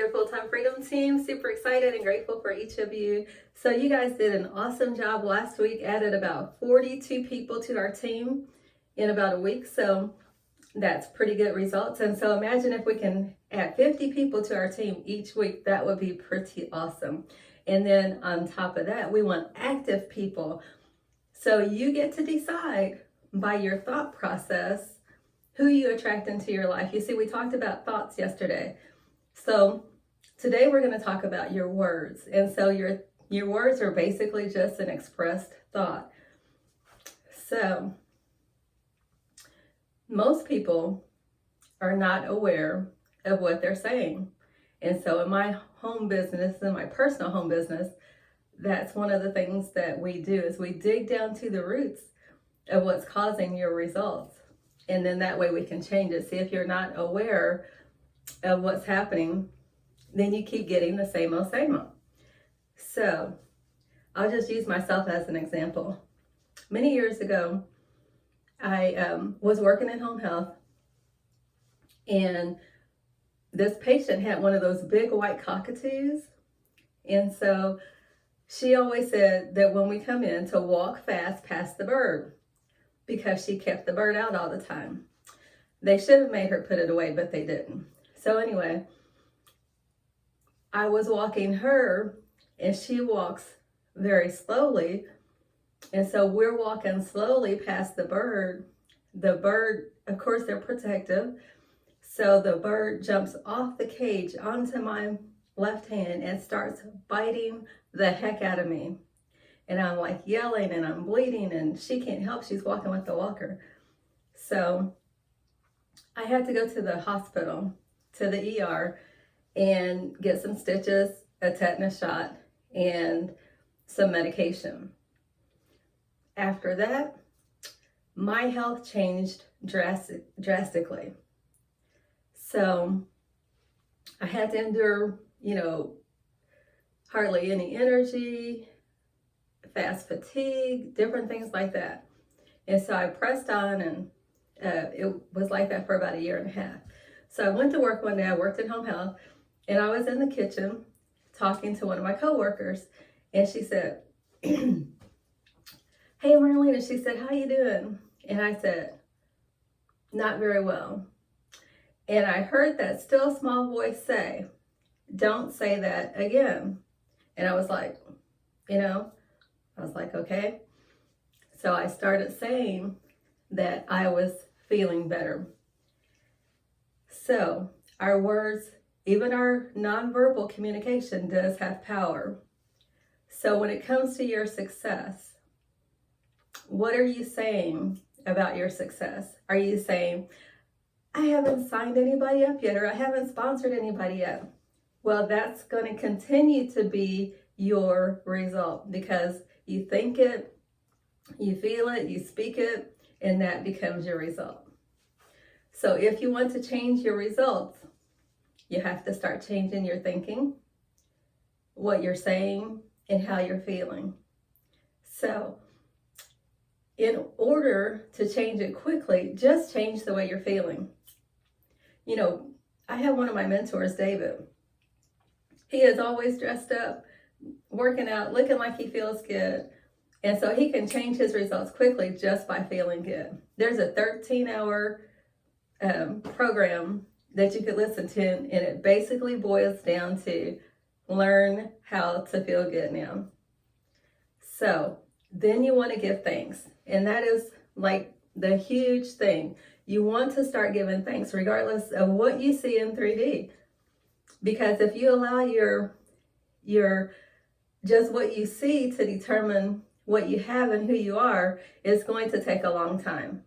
your full-time freedom team. Super excited and grateful for each of you. So you guys did an awesome job last week, added about 42 people to our team in about a week. So that's pretty good results. And so imagine if we can add 50 people to our team each week, that would be pretty awesome. And then on top of that, we want active people. So you get to decide by your thought process who you attract into your life. You see, we talked about thoughts yesterday. So today we're going to talk about your words. And so your words are basically just an expressed thought. So most people are not aware of what they're saying. And so in my home business, in my personal home business, that's one of the things that we do is we dig down to the roots of what's causing your results. And then that way we can change it. See, if you're not aware of what's happening, then you keep getting the same old, same old. So I'll just use myself as an example. Many years ago, I was working in home health, and this patient had one of those big white cockatoos. And so she always said that when we come in to walk fast past the bird, because she kept the bird out all the time. They should have made her put it away, but they didn't. So anyway, I was walking her and she walks very slowly. And so we're walking slowly past the bird. The bird, of course, they're protective. So the bird jumps off the cage onto my left hand and starts biting the heck out of me. And I'm like yelling and I'm bleeding and she can't help. She's walking with the walker. So I had to go to the hospital, to the ER, and get some stitches, a tetanus shot, and some medication. After that, my health changed drastically. So I had to endure, hardly any energy, fast fatigue, different things like that. And so I pressed on, and it was like that for about a year and a half. So I went to work one day. I worked in home health, and I was in the kitchen talking to one of my coworkers, and she said, "Hey, Marlena," she said, "how you doing?" And I said, "Not very well." And I heard that still small voice say, "Don't say that again." And I was like, okay. So I started saying that I was feeling better. So our words, even our nonverbal communication, does have power. So when it comes to your success, what are you saying about your success? Are you saying, "I haven't signed anybody up yet," or "I haven't sponsored anybody yet"? Well, that's going to continue to be your result, because you think it, you feel it, you speak it, and that becomes your result. So if you want to change your results, you have to start changing your thinking, what you're saying, and how you're feeling. So in order to change it quickly, just change the way you're feeling. I have one of my mentors, David. He is always dressed up, working out, looking like he feels good. And so he can change his results quickly just by feeling good. There's a 13-hour program that you could listen to, and it basically boils down to learn how to feel good now. So then you want to give thanks. And that is like the huge thing. You want to start giving thanks regardless of what you see in 3D. Because if you allow your just what you see to determine what you have and who you are, it's going to take a long time.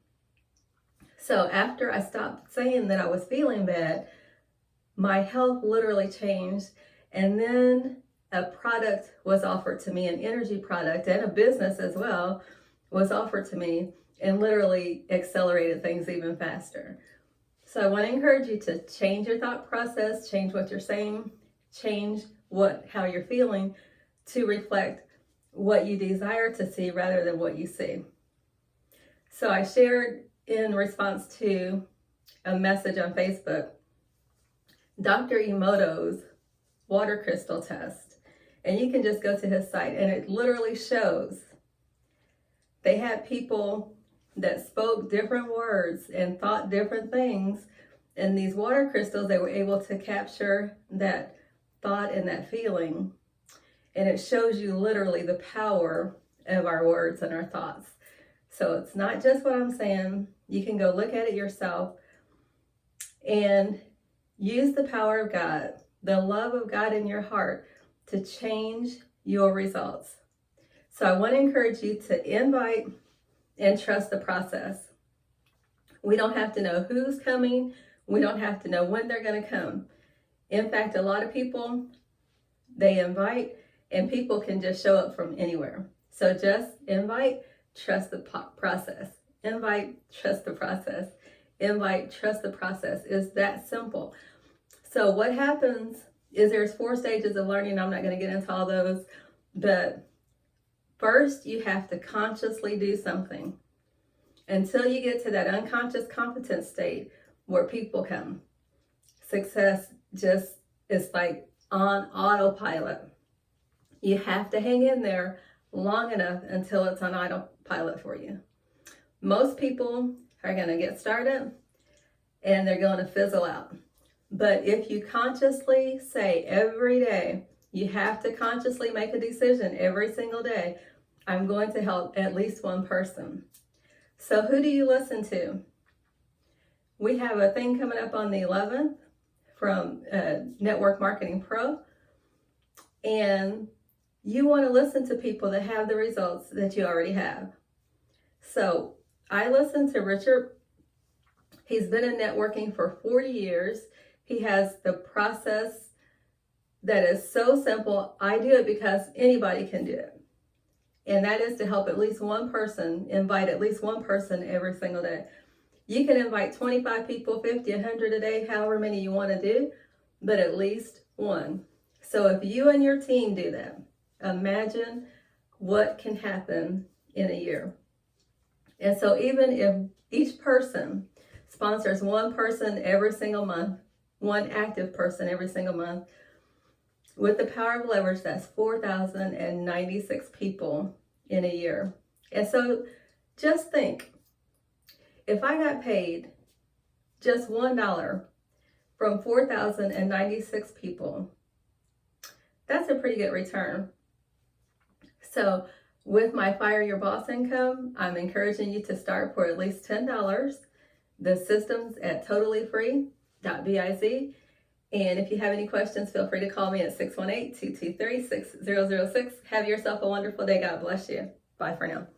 So after I stopped saying that I was feeling bad, my health literally changed. And then a product was offered to me, an energy product, and a business as well was offered to me, and literally accelerated things even faster. So I want to encourage you to change your thought process, change what you're saying, change how you're feeling to reflect what you desire to see rather than what you see. So I shared in response to a message on Facebook, Dr. Emoto's water crystal test. And you can just go to his site and it literally shows they had people that spoke different words and thought different things. And these water crystals, they were able to capture that thought and that feeling. And it shows you literally the power of our words and our thoughts. So it's not just what I'm saying. You can go look at it yourself and use the power of God, the love of God in your heart to change your results. So I want to encourage you to invite and trust the process. We don't have to know who's coming. We don't have to know when they're going to come. In fact, a lot of people, they invite and people can just show up from anywhere. So just invite, trust the process. Invite, trust the process. Invite, trust the process. It's that simple. So what happens is there's 4 stages of learning. I'm not going to get into all those, but first you have to consciously do something until you get to that unconscious competence state where people come. Success just is like on autopilot. You have to hang in there long enough until it's on autopilot for you. Most people are going to get started and they're going to fizzle out. But if you consciously say every day, you have to consciously make a decision every single day, I'm going to help at least one person. So who do you listen to? We have a thing coming up on the 11th from Network Marketing Pro. And you want to listen to people that have the results that you already have. So I listen to Richard. He's been in networking for 40 years. He has the process that is so simple. I do it because anybody can do it. And that is to help at least one person, invite at least one person every single day. You can invite 25 people, 50, 100 a day, however many you want to do, but at least one. So if you and your team do that, imagine what can happen in a year. And so even if each person sponsors one person every single month, one active person every single month, with the power of leverage, that's 4,096 people in a year. And so just think, if I got paid just $1 from 4,096 people, that's a pretty good return. So with my Fire Your Boss income, I'm encouraging you to start for at least $10. The system's at totallyfree.biz. And if you have any questions, feel free to call me at 618-223-6006. Have yourself a wonderful day. God bless you. Bye for now.